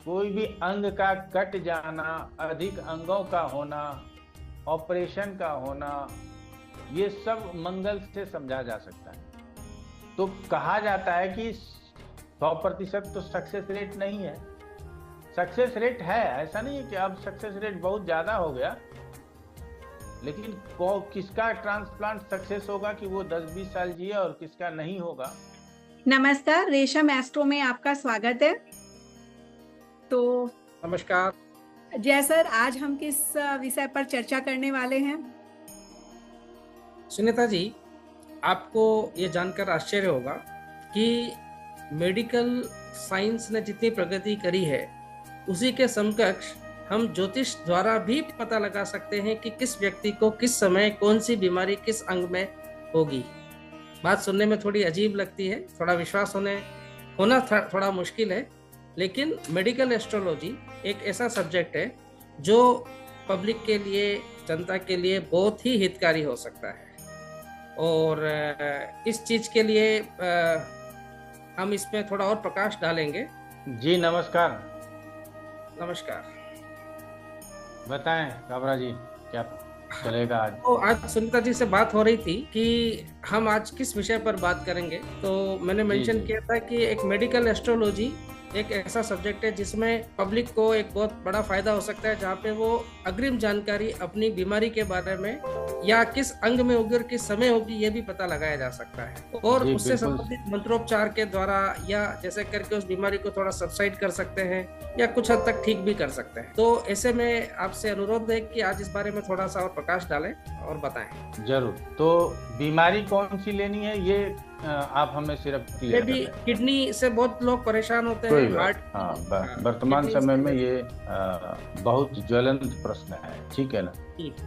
कोई भी अंग का कट जाना, अधिक अंगों का होना, ऑपरेशन का होना, ये सब मंगल से समझा जा सकता है। तो कहा जाता है कि 100% तो सक्सेस रेट नहीं है। सक्सेस रेट है, ऐसा नहीं है कि अब सक्सेस रेट बहुत ज्यादा हो गया, लेकिन किसका ट्रांसप्लांट सक्सेस होगा कि वो 10-20 साल जिए और किसका नहीं होगा। नमस्कार, रेशम एस्ट्रो में आपका स्वागत है। तो नमस्कार। जय सर, आज हम किस विषय पर चर्चा करने वाले हैं? सुनीता जी, आपको ये जानकर आश्चर्य होगा कि मेडिकल साइंस ने जितनी प्रगति करी है उसी के समकक्ष हम ज्योतिष द्वारा भी पता लगा सकते हैं कि किस व्यक्ति को किस समय कौन सी बीमारी किस अंग में होगी। बात सुनने में थोड़ी अजीब लगती है, थोड़ा विश्वास होना थोड़ा मुश्किल है, लेकिन मेडिकल एस्ट्रोलॉजी एक ऐसा सब्जेक्ट है जो पब्लिक के लिए, जनता के लिए बहुत ही हितकारी हो सकता है। और इस चीज के लिए हम इसमें थोड़ा और प्रकाश डालेंगे। जी नमस्कार। नमस्कार। बताएं काबरा जी, क्या चलेगा आज? तो आज सुनीता जी से बात हो रही थी कि हम आज किस विषय पर बात करेंगे, तो मैंने मेंशन किया था कि एक मेडिकल एस्ट्रोलॉजी एक ऐसा सब्जेक्ट है जिसमें पब्लिक को एक बहुत बड़ा फायदा हो सकता है, जहाँ पे वो अग्रिम जानकारी अपनी बीमारी के बारे में या किस अंग में होगी और किस समय होगी ये भी पता लगाया जा सकता है, और उससे संबंधित मंत्रोपचार के द्वारा या जैसे करके उस बीमारी को थोड़ा सबसाइड कर सकते हैं या कुछ हद तक ठीक भी कर सकते हैं। तो ऐसे में आपसे अनुरोध है कि आज इस बारे में थोड़ा सा और प्रकाश डालें और बताएं। जरूर। तो बीमारी कौन सी लेनी है ये आप हमें सिर्फ क्लियर भी किडनी से बहुत लोग परेशान होते हैं, हार्ट। वर्तमान समय में ये बहुत ज्वलंत प्रश्न है, ठीक है ना।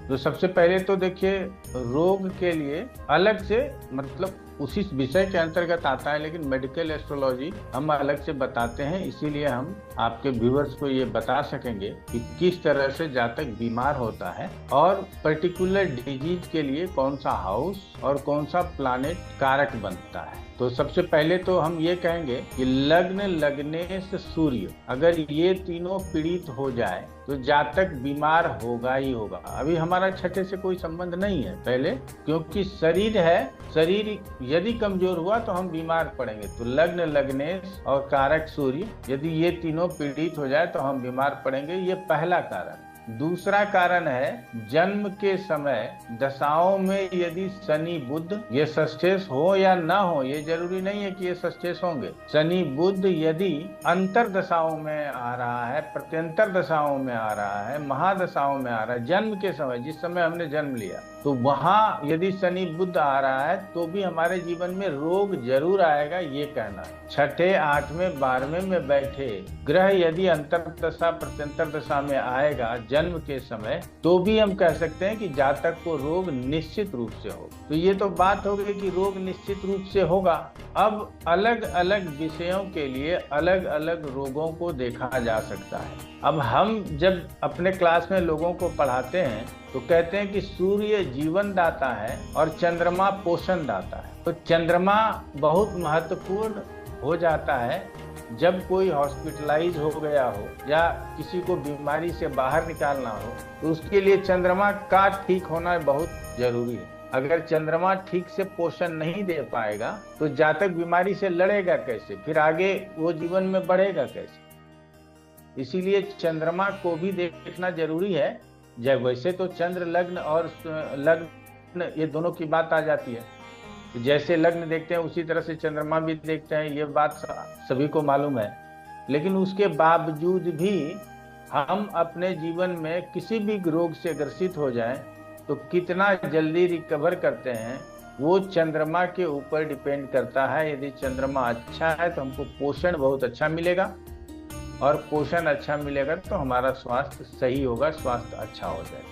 तो सबसे पहले तो देखिए, रोग के लिए अलग से मतलब उसी विषय के अंतर्गत आता है, लेकिन मेडिकल एस्ट्रोलॉजी हम अलग से बताते हैं, इसीलिए हम आपके व्यूअर्स को ये बता सकेंगे कि किस तरह से जातक बीमार होता है और पर्टिकुलर डिजीज के लिए कौन सा हाउस और कौन सा प्लैनेट कारक बनता है। तो सबसे पहले तो हम ये कहेंगे कि लग्न, लग्नेश, सूर्य, अगर ये तीनों पीड़ित हो जाए तो जातक बीमार होगा ही होगा। अभी हमारा छठे से कोई संबंध नहीं है पहले, क्योंकि शरीर है, शरीर यदि कमजोर हुआ तो हम बीमार पड़ेंगे। तो लग्न, लग्नेश और कारक सूर्य, यदि ये तीनों पीड़ित हो जाए तो हम बीमार पड़ेंगे, ये पहला कारण। दूसरा कारण है जन्म के समय दशाओं में यदि शनि बुध ये सस्टेस हो या ना हो, ये जरूरी नहीं है कि ये सस्टेस होंगे। शनि बुध यदि अंतर दशाओं में आ रहा है, प्रत्यंतर दशाओं में आ रहा है, महादशाओं में आ रहा है, जन्म के समय जिस समय हमने जन्म लिया, तो वहां यदि शनि बुध आ रहा है तो भी हमारे जीवन में रोग जरूर आएगा, ये कहना है। छठे, आठवें, 12वें में बैठे ग्रह यदि अंतर दशा प्रत्यंतर दशा में आएगा जन्म के समय, तो भी हम कह सकते हैं कि जातक को रोग निश्चित रूप से होगा। तो ये तो बात हो गई कि रोग निश्चित रूप से होगा। अब अलग अलग विषयों के लिए अलग अलग रोगों को देखा जा सकता है। अब हम जब अपने क्लास में लोगों को पढ़ाते हैं तो कहते हैं कि सूर्य जीवन दाता है और चंद्रमा पोषण दाता है। तो चंद्रमा बहुत महत्वपूर्ण हो जाता है जब कोई हॉस्पिटलाइज हो गया हो या किसी को बीमारी से बाहर निकालना हो, तो उसके लिए चंद्रमा का ठीक होना बहुत जरूरी है। अगर चंद्रमा ठीक से पोषण नहीं दे पाएगा तो जातक बीमारी से लड़ेगा कैसे, फिर आगे वो जीवन में बढ़ेगा कैसे। इसीलिए चंद्रमा को भी देखना जरूरी है। जब वैसे तो चंद्र, लग्न और लग्न ये दोनों की बात आ जाती है, जैसे लग्न देखते हैं उसी तरह से चंद्रमा भी देखते हैं, ये बात सभी को मालूम है। लेकिन उसके बावजूद भी हम अपने जीवन में किसी भी रोग से ग्रसित हो जाएं तो कितना जल्दी रिकवर करते हैं वो चंद्रमा के ऊपर डिपेंड करता है। यदि चंद्रमा अच्छा है तो हमको पोषण बहुत अच्छा मिलेगा, और पोषण अच्छा मिलेगा तो हमारा स्वास्थ्य सही होगा, स्वास्थ्य अच्छा हो जाएगा।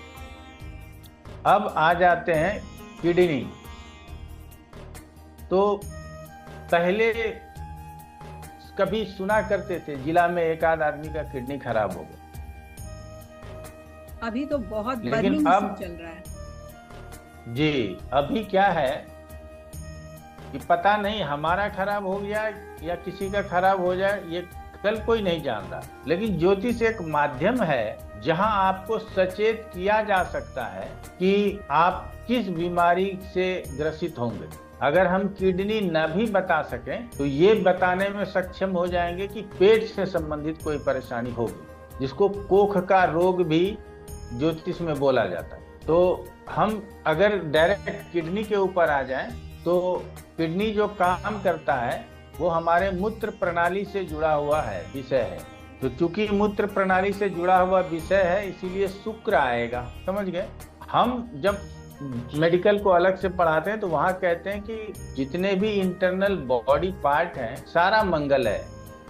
अब आ जाते हैं किडनी। तो पहले कभी सुना करते थे जिला में एक आध आदमी का किडनी खराब हो गया, अभी तो बहुत लेकिन अब चल रहा है जी। अभी क्या है कि पता नहीं हमारा खराब हो गया या किसी का खराब हो जाए, ये कल कोई नहीं जान रहा, लेकिन ज्योतिष एक माध्यम है जहां आपको सचेत किया जा सकता है कि आप किस बीमारी से ग्रसित होंगे। अगर हम किडनी न भी बता सकें तो ये बताने में सक्षम हो जाएंगे कि पेट से संबंधित कोई परेशानी होगी, जिसको कोख का रोग भी ज्योतिष में बोला जाता है। तो हम अगर डायरेक्ट किडनी के ऊपर आ जाएं तो किडनी जो काम करता है वो हमारे मूत्र प्रणाली से जुड़ा हुआ है विषय है। तो चूंकि मूत्र प्रणाली से जुड़ा हुआ विषय है इसीलिए शुक्र आएगा, समझ गए। हम जब मेडिकल को अलग से पढ़ाते हैं तो वहाँ कहते हैं कि जितने भी इंटरनल बॉडी पार्ट हैं सारा मंगल है,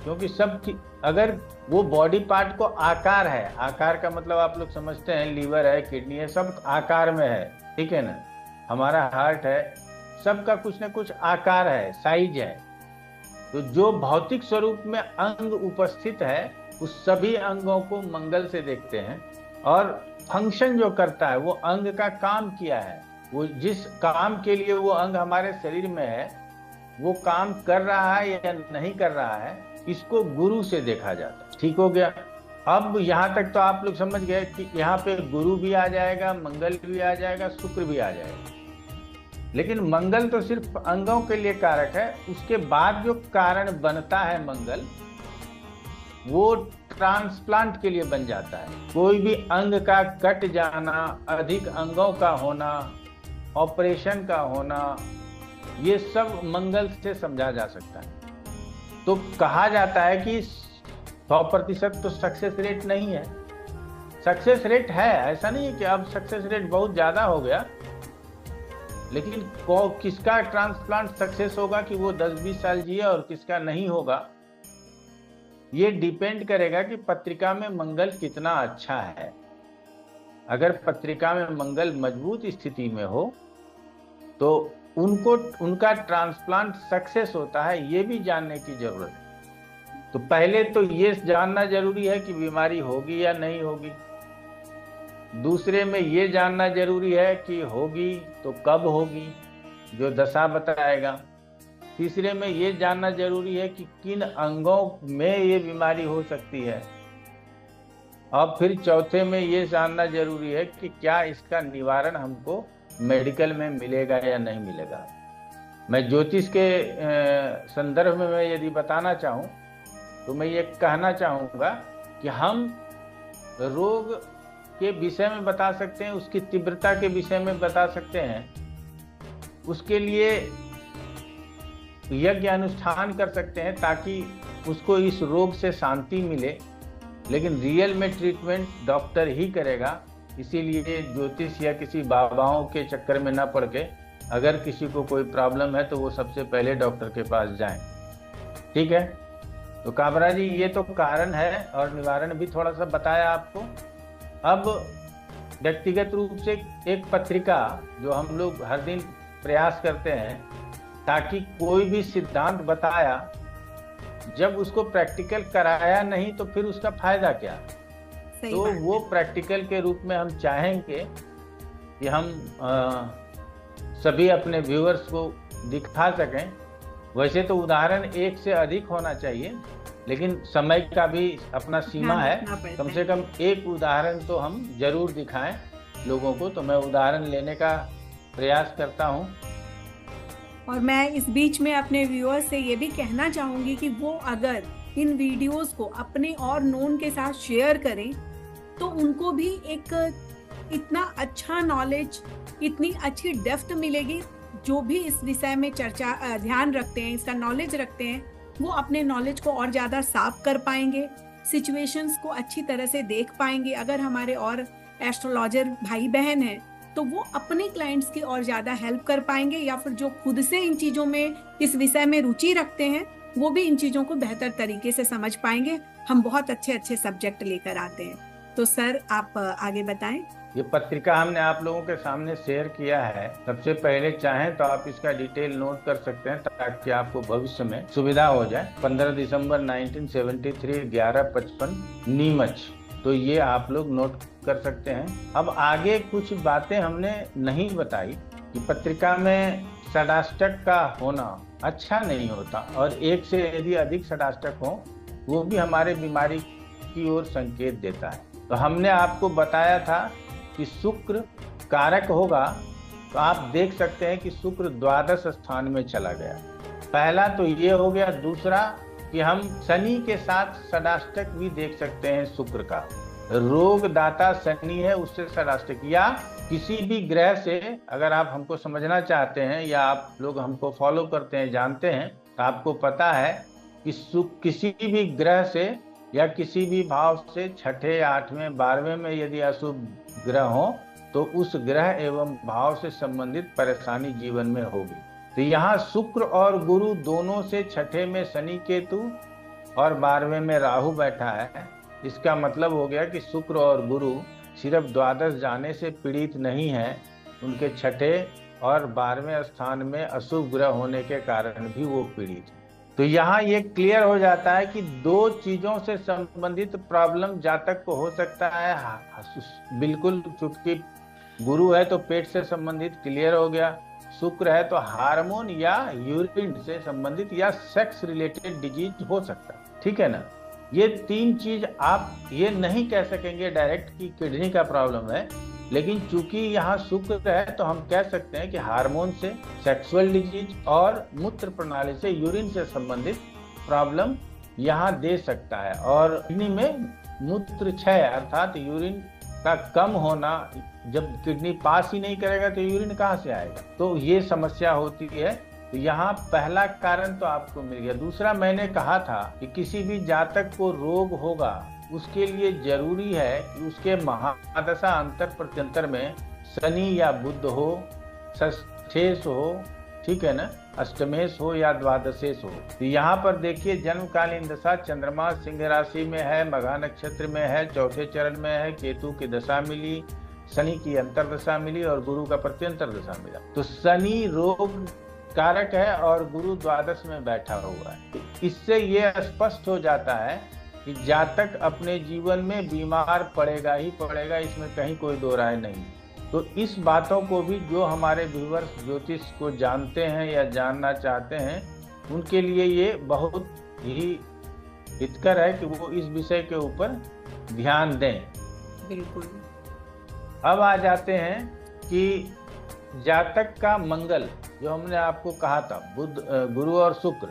क्योंकि सब अगर वो बॉडी पार्ट को आकार है, आकार का मतलब आप लोग समझते हैं, लीवर है, किडनी है, सब आकार में है, ठीक है ना। हमारा हार्ट है, सबका कुछ न कुछ आकार है, साइज है। तो जो भौतिक स्वरूप में अंग उपस्थित है उस सभी अंगों को मंगल से देखते हैं, और फंक्शन जो करता है वो अंग का काम किया है, वो जिस काम के लिए वो अंग हमारे शरीर में है वो काम कर रहा है या नहीं कर रहा है, इसको गुरु से देखा जाता है। ठीक हो गया। अब यहाँ तक तो आप लोग समझ गए कि यहाँ पे गुरु भी आ जाएगा, मंगल भी आ जाएगा, शुक्र भी आ जाएगा। लेकिन मंगल तो सिर्फ अंगों के लिए कारक है, उसके बाद जो कारण बनता है मंगल वो ट्रांसप्लांट के लिए बन जाता है। कोई भी अंग का कट जाना, अधिक अंगों का होना, ऑपरेशन का होना, ये सब मंगल से समझा जा सकता है। तो कहा जाता है कि 100% तो सक्सेस रेट नहीं है। सक्सेस रेट है, ऐसा नहीं है कि अब सक्सेस रेट बहुत ज्यादा हो गया, लेकिन किसका ट्रांसप्लांट सक्सेस होगा कि वो 10-20 साल जिए और किसका नहीं होगा, ये डिपेंड करेगा कि पत्रिका में मंगल कितना अच्छा है। अगर पत्रिका में मंगल मजबूत स्थिति में हो तो उनका ट्रांसप्लांट सक्सेस होता है, ये भी जानने की जरूरत है। तो पहले तो ये जानना जरूरी है कि बीमारी होगी या नहीं होगी। दूसरे में ये जानना जरूरी है कि होगी तो कब होगी, जो दशा बताएगा। तीसरे में ये जानना जरूरी है कि किन अंगों में ये बीमारी हो सकती है। और फिर चौथे में ये जानना जरूरी है कि क्या इसका निवारण हमको मेडिकल में मिलेगा या नहीं मिलेगा। मैं ज्योतिष के संदर्भ में मैं यदि बताना चाहूँ तो मैं ये कहना चाहूँगा कि हम रोग के विषय में बता सकते हैं, उसकी तीव्रता के विषय में बता सकते हैं, उसके लिए यज्ञ अनुष्ठान कर सकते हैं ताकि उसको इस रोग से शांति मिले, लेकिन रियल में ट्रीटमेंट डॉक्टर ही करेगा। इसीलिए ज्योतिष या किसी बाबाओं के चक्कर में ना पड़ के अगर किसी को कोई प्रॉब्लम है तो वो सबसे पहले डॉक्टर के पास जाएं। ठीक है। तो काबरा जी ये तो कारण है और निवारण भी थोड़ा सा बताया आपको। अब व्यक्तिगत रूप से एक पत्रिका जो हम लोग हर दिन प्रयास करते हैं ताकि कोई भी सिद्धांत बताया जब उसको प्रैक्टिकल कराया नहीं तो फिर उसका फायदा क्या। तो वो प्रैक्टिकल के रूप में हम चाहेंगे कि हम सभी अपने व्यूअर्स को दिखा सकें। वैसे तो उदाहरण एक से अधिक होना चाहिए, लेकिन समय का भी अपना सीमा है। कम से कम एक उदाहरण तो हम जरूर दिखाएं लोगों को। तो मैं उदाहरण लेने का प्रयास करता हूं। और मैं इस बीच में अपने व्यूअर्स से ये भी कहना चाहूंगी कि वो अगर इन वीडियोस को अपने और नोन के साथ शेयर करें तो उनको भी एक इतना अच्छा नॉलेज, इतनी अच्छी डेप्थ मिलेगी। जो भी इस विषय में चर्चा ध्यान रखते हैं, इसका नॉलेज रखते हैं, वो अपने नॉलेज को और ज्यादा साफ कर पाएंगे, सिचुएशंस को अच्छी तरह से देख पाएंगे। अगर हमारे और एस्ट्रोलॉजर भाई बहन हैं तो वो अपने क्लाइंट्स की और ज्यादा हेल्प कर पाएंगे, या फिर जो खुद से इन चीजों में, इस विषय में रुचि रखते हैं, वो भी इन चीजों को बेहतर तरीके से समझ पाएंगे। हम बहुत अच्छे अच्छे सब्जेक्ट लेकर आते हैं। तो सर आप आगे बताएं। ये पत्रिका हमने आप लोगों के सामने शेयर किया है। सबसे पहले चाहें तो आप इसका डिटेल नोट कर सकते हैं ताकि आपको भविष्य में सुविधा हो जाए। 15 दिसंबर 1973 11:55 नीमच। तो ये आप लोग नोट कर सकते हैं। अब आगे कुछ बातें हमने नहीं बताई कि पत्रिका में षडाष्टक का होना अच्छा नहीं होता, और एक से यदि अधिक षडाष्टक हो वो भी हमारे बीमारी की ओर संकेत देता है। तो हमने आपको बताया था कि शुक्र कारक होगा, तो आप देख सकते हैं कि शुक्र द्वादश स्थान में चला गया। पहला तो ये हो गया। दूसरा कि हम शनि के साथ षडाष्टक भी देख सकते हैं शुक्र का। रोगदाता शनि है, उससे षडाष्टक, या किसी भी ग्रह से अगर आप हमको समझना चाहते हैं या आप लोग हमको फॉलो करते हैं, जानते हैं, तो आपको पता है कि किसी भी ग्रह से या किसी भी भाव से छठे, आठवें, 12वें में यदि अशुभ ग्रह हो तो उस ग्रह एवं भाव से संबंधित परेशानी जीवन में होगी। तो यहाँ शुक्र और गुरु दोनों से छठे में शनि केतु और 12वें में राहु बैठा है। इसका मतलब हो गया कि शुक्र और गुरु सिर्फ द्वादश जाने से पीड़ित नहीं है, उनके छठे और 12वें स्थान में अशुभ ग्रह होने के कारण भी वो पीड़ित है। तो यहाँ ये क्लियर हो जाता है कि दो चीजों से संबंधित प्रॉब्लम जातक को हो सकता है। बिल्कुल, चूंकि गुरु है तो पेट से संबंधित क्लियर हो गया, शुक्र है तो हार्मोन या यूरिन से संबंधित या सेक्स रिलेटेड डिजीज हो सकता है। ठीक है ना। ये तीन चीज आप ये नहीं कह सकेंगे डायरेक्ट कि किडनी का प्रॉब्लम है, लेकिन चूंकि यहाँ शुक्र है तो हम कह सकते हैं कि हार्मोन से, सेक्सुअल डिजीज और मूत्र प्रणाली से, यूरिन से संबंधित प्रॉब्लम यहाँ दे सकता है। और किडनी में मूत्र क्षय अर्थात यूरिन का कम होना, जब किडनी पास ही नहीं करेगा तो यूरिन कहाँ से आएगा, तो ये समस्या होती है। तो यहाँ पहला कारण तो आपको मिल गया। दूसरा, मैंने कहा था कि किसी भी जातक को रोग होगा, उसके लिए जरूरी है कि उसके महादशा अंतर प्रत्यंतर में शनि या बुध हो, षष्ठेश हो, ठीक है ना, अष्टमेश हो या द्वादशेश हो। तो यहाँ पर देखिए जन्मकालीन दशा चंद्रमा सिंह राशि में है, मघा नक्षत्र में है, चौथे चरण में है, केतु की दशा मिली, शनि की अंतरदशा मिली और गुरु का प्रत्यंतर दशा मिला। तो शनि रोग कारक है और गुरु द्वादश में बैठा हुआ है। तो इससे ये स्पष्ट हो जाता है कि जातक अपने जीवन में बीमार पड़ेगा ही पड़ेगा, इसमें कहीं कोई दो राय नहीं। तो इस बातों को भी जो हमारे व्यूअर्स ज्योतिष को जानते हैं या जानना चाहते हैं, उनके लिए ये बहुत ही हितकर है कि वो इस विषय के ऊपर ध्यान दें। बिल्कुल। अब आ जाते हैं कि जातक का मंगल, जो हमने आपको कहा था बुध, गुरु और शुक्र,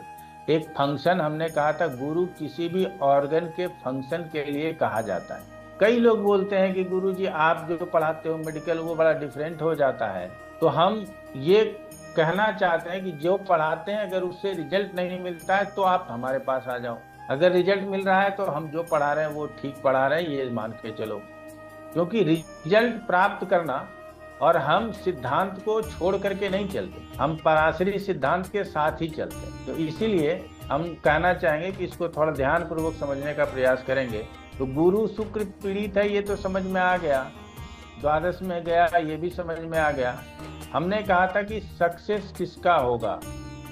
एक फंक्शन हमने कहा था, गुरु किसी भी ऑर्गन के फंक्शन के लिए कहा जाता है। कई लोग बोलते हैं कि गुरुजी आप जो पढ़ाते हो मेडिकल वो बड़ा डिफरेंट हो जाता है। तो हम ये कहना चाहते हैं कि जो पढ़ाते हैं अगर उससे रिजल्ट नहीं मिलता है तो आप हमारे पास आ जाओ, अगर रिजल्ट मिल रहा है तो हम जो पढ़ा रहे हैं वो ठीक पढ़ा रहे हैं, ये मान के चलो। क्योंकि रिजल्ट प्राप्त करना, और हम सिद्धांत को छोड़ करके नहीं चलते, हम पराशरी सिद्धांत के साथ ही चलते हैं। तो इसीलिए हम कहना चाहेंगे कि इसको थोड़ा ध्यान पूर्वक समझने का प्रयास करेंगे। तो गुरु शुक्र पीड़ित है, ये तो समझ में आ गया, द्वादश में गया, ये भी समझ में आ गया। हमने कहा था कि सक्सेस किसका होगा,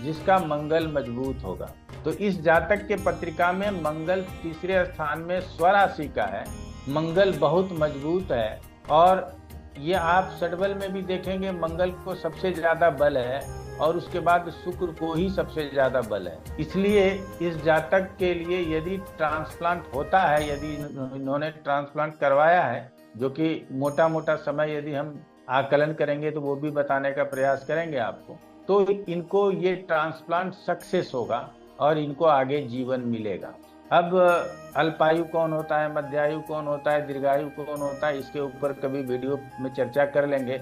जिसका मंगल मजबूत होगा। तो इस जातक के पत्रिका में मंगल तीसरे स्थान में स्वराशि का है, मंगल बहुत मजबूत है। और ये आप षडबल में भी देखेंगे मंगल को सबसे ज्यादा बल है और उसके बाद शुक्र को ही सबसे ज्यादा बल है। इसलिए इस जातक के लिए यदि ट्रांसप्लांट होता है, यदि इन्होंने ट्रांसप्लांट करवाया है, जो कि मोटा मोटा समय यदि हम आकलन करेंगे तो वो भी बताने का प्रयास करेंगे आपको, तो इनको ये ट्रांसप्लांट सक्सेस होगा और इनको आगे जीवन मिलेगा। अब अल्पायु कौन होता है, मध्यायु कौन होता है, दीर्घायु कौन होता है, इसके ऊपर कभी वीडियो में चर्चा कर लेंगे।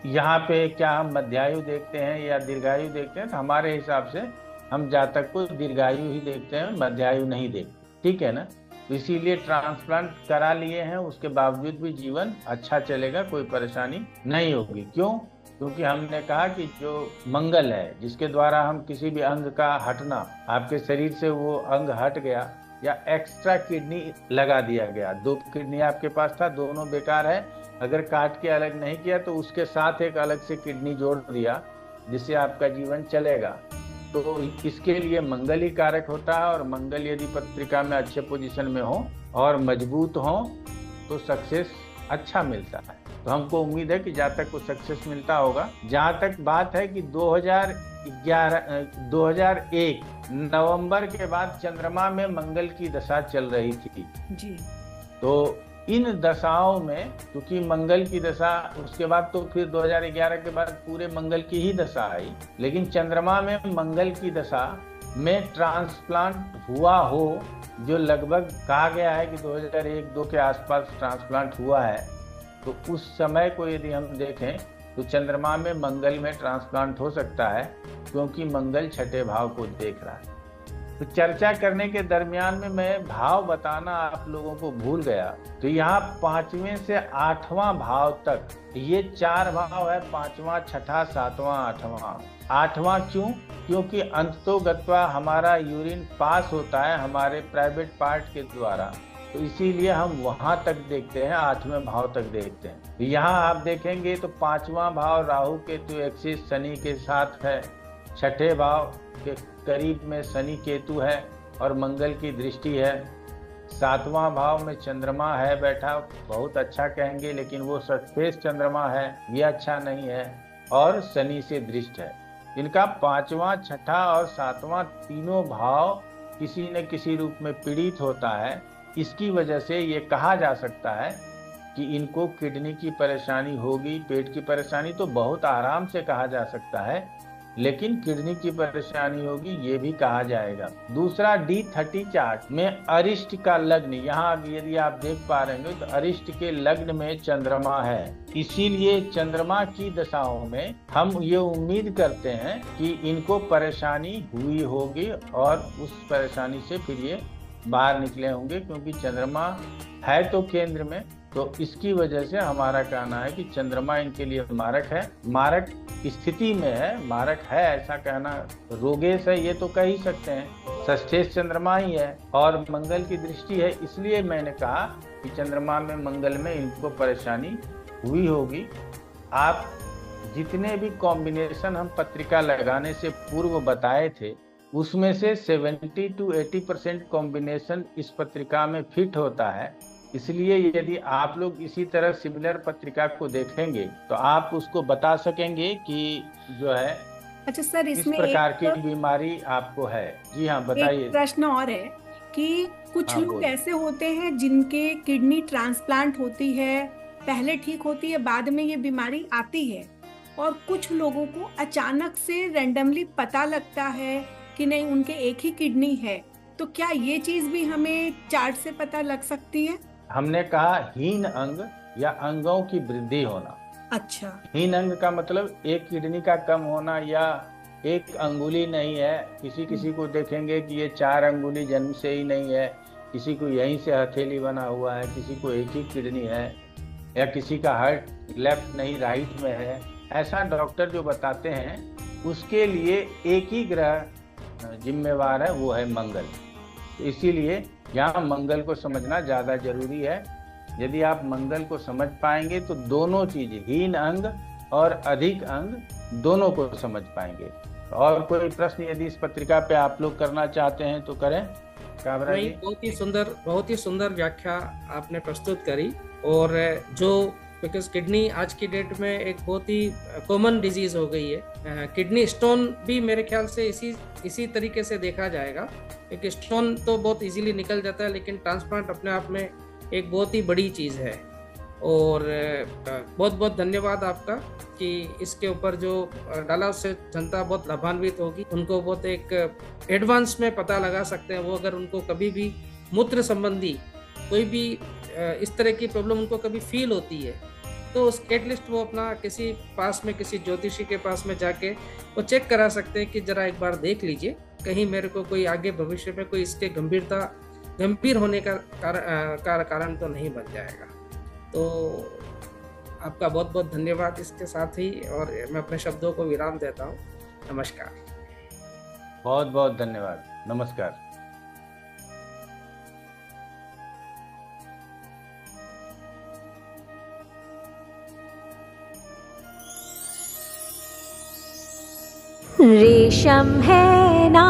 यहाँ पे क्या हम मध्यायु देखते हैं या दीर्घायु देखते हैं, तो हमारे हिसाब से हम जातक को दीर्घायु ही देखते हैं, मध्यायु नहीं देखते, ठीक है ना। तो इसीलिए ट्रांसप्लांट करा लिए हैं, उसके बावजूद भी जीवन अच्छा चलेगा, कोई परेशानी नहीं होगी। क्यों? क्योंकि हमने कहा कि जो मंगल है, जिसके द्वारा हम किसी भी अंग का हटना, आपके शरीर से वो अंग हट गया या एक्स्ट्रा किडनी लगा दिया गया, 2 किडनी आपके पास था, दोनों बेकार है, अगर काट के अलग नहीं किया तो उसके साथ एक अलग से किडनी जोड़ दिया जिससे आपका जीवन चलेगा। तो इसके लिए मंगल ही कारक होता है, और मंगल यदि पत्रिका में अच्छे पोजीशन में हो और मजबूत हो तो सक्सेस अच्छा मिलता है। तो हमको उम्मीद है कि जातक को सक्सेस मिलता होगा। जहाँ तक बात है कि 2001 नवंबर के बाद चंद्रमा में मंगल की दशा चल रही थी जी। तो इन दशाओं में, क्योंकि मंगल की दशा उसके बाद तो फिर 2011 के बाद पूरे मंगल की ही दशा आई, लेकिन चंद्रमा में मंगल की दशा में ट्रांसप्लांट हुआ हो, जो लगभग कहा गया है कि 2001-2 के आसपास ट्रांसप्लांट हुआ है, तो उस समय को यदि हम देखें तो चंद्रमा में मंगल में ट्रांसप्लांट हो सकता है, क्योंकि मंगल छठे भाव को देख रहा है। तो चर्चा करने के दरमियान में मैं भाव बताना आप लोगों को भूल गया। तो यहाँ 5वें से 8वां भाव तक ये 4 भाव है, 5वां, 6ठा, 7वां, 8वां। 8वां क्यों? क्योंकि अंततोगत्वा हमारा यूरिन पास होता है हमारे प्राइवेट पार्ट के द्वारा, तो इसीलिए हम वहां तक देखते हैं, 8वें भाव तक देखते हैं। यहाँ आप देखेंगे तो 5वां भाव राहु केतु एक्सिस शनि के साथ है, छठे भाव के करीब में शनि केतु है और मंगल की दृष्टि है। 7वां भाव में चंद्रमा है बैठा, बहुत अच्छा कहेंगे, लेकिन वो सस्पेस चंद्रमा है, ये अच्छा नहीं है, और शनि से दृष्ट है। इनका 5वां, 6ठा और 7वां तीनों भाव किसी न किसी रूप में पीड़ित होता है। इसकी वजह से ये कहा जा सकता है कि इनको किडनी की परेशानी होगी। पेट की परेशानी तो बहुत आराम से कहा जा सकता है, लेकिन किडनी की परेशानी होगी ये भी कहा जाएगा। दूसरा, D30 चार्ट में अरिष्ट का लग्न, यहाँ यदि आप देख पा रहे हैं तो अरिष्ट के लग्न में चंद्रमा है, इसीलिए चंद्रमा की दशाओं में हम ये उम्मीद करते हैं कि इनको परेशानी हुई होगी और उस परेशानी से फिर ये बाहर निकले होंगे, क्योंकि चंद्रमा है तो केंद्र में, तो इसकी वजह से हमारा कहना है कि चंद्रमा इनके लिए मारक है, मारक स्थिति में है, मारक है ऐसा कहना रोगेश है ये तो कह ही सकते हैं। षष्ठेश चंद्रमा ही है और मंगल की दृष्टि है, इसलिए मैंने कहा कि चंद्रमा में मंगल में इनको परेशानी हुई होगी। आप जितने भी कॉम्बिनेशन हम पत्रिका लगाने से पूर्व बताए थे, उसमें से 70 to 80% कॉम्बिनेशन इस पत्रिका में फिट होता है। इसलिए यदि आप लोग इसी तरह सिमिलर पत्रिका को देखेंगे तो आप उसको बता सकेंगे कि जो है अच्छा सर, किस इसमें प्रकार की बीमारी आपको है। जी हाँ, बताइए। एक प्रश्न और है कि कुछ हाँ, लोग ऐसे होते हैं जिनके किडनी ट्रांसप्लांट होती है, पहले ठीक होती है, बाद में ये बीमारी आती है, और कुछ लोगों को अचानक से रैंडमली पता लगता है कि नहीं उनके एक ही किडनी है, तो क्या ये चीज भी हमें चार्ट से पता लग सकती है? हमने कहा हीन अंग या अंगों की वृद्धि होना। अच्छा। हीन अंग का मतलब एक किडनी का कम होना या एक अंगुली नहीं है। किसी को देखेंगे कि ये 4 अंगुली जन्म से ही नहीं है, किसी को यहीं से हथेली बना हुआ है, किसी को एक ही किडनी है, या किसी का हार्ट लेफ्ट नहीं राइट में है। ऐसा डॉक्टर जो बताते हैं उसके लिए एक ही ग्रह जिम्मेवार है, वो है मंगल। तो इसीलिए यहाँ मंगल को समझना ज़्यादा जरूरी है। यदि आप मंगल को समझ पाएंगे तो दोनों चीज़, हीन अंग और अधिक अंग, दोनों को समझ पाएंगे। और कोई प्रश्न यदि इस पत्रिका पे आप लोग करना चाहते हैं तो करें। काबरा जी, बहुत ही सुंदर व्याख्या आपने प्रस्तुत करी। और जो बिकॉज किडनी आज की डेट में एक बहुत ही कॉमन डिजीज हो गई है। किडनी स्टोन भी मेरे ख्याल से इसी तरीके से देखा जाएगा। एक स्टोन तो बहुत इजीली निकल जाता है, लेकिन ट्रांसप्लांट अपने आप में एक बहुत ही बड़ी चीज़ है। और बहुत बहुत धन्यवाद आपका कि इसके ऊपर जो डाला उससे जनता बहुत लाभान्वित होगी, उनको बहुत एक एडवांस में पता लगा सकते हैं। वो अगर उनको कभी भी मूत्र संबंधी कोई भी इस तरह की प्रॉब्लम उनको कभी फील होती है, तो एटलीस्ट वो अपना किसी ज्योतिषी के पास में जाके वो चेक करा सकते हैं कि जरा एक बार देख लीजिए, कहीं मेरे को कोई आगे भविष्य में कोई इसके गंभीर होने का कारण तो नहीं बन जाएगा। तो आपका बहुत बहुत धन्यवाद इसके साथ ही, और मैं अपने शब्दों को विराम देता हूँ। नमस्कार। बहुत बहुत धन्यवाद। नमस्कार। रेशम है ना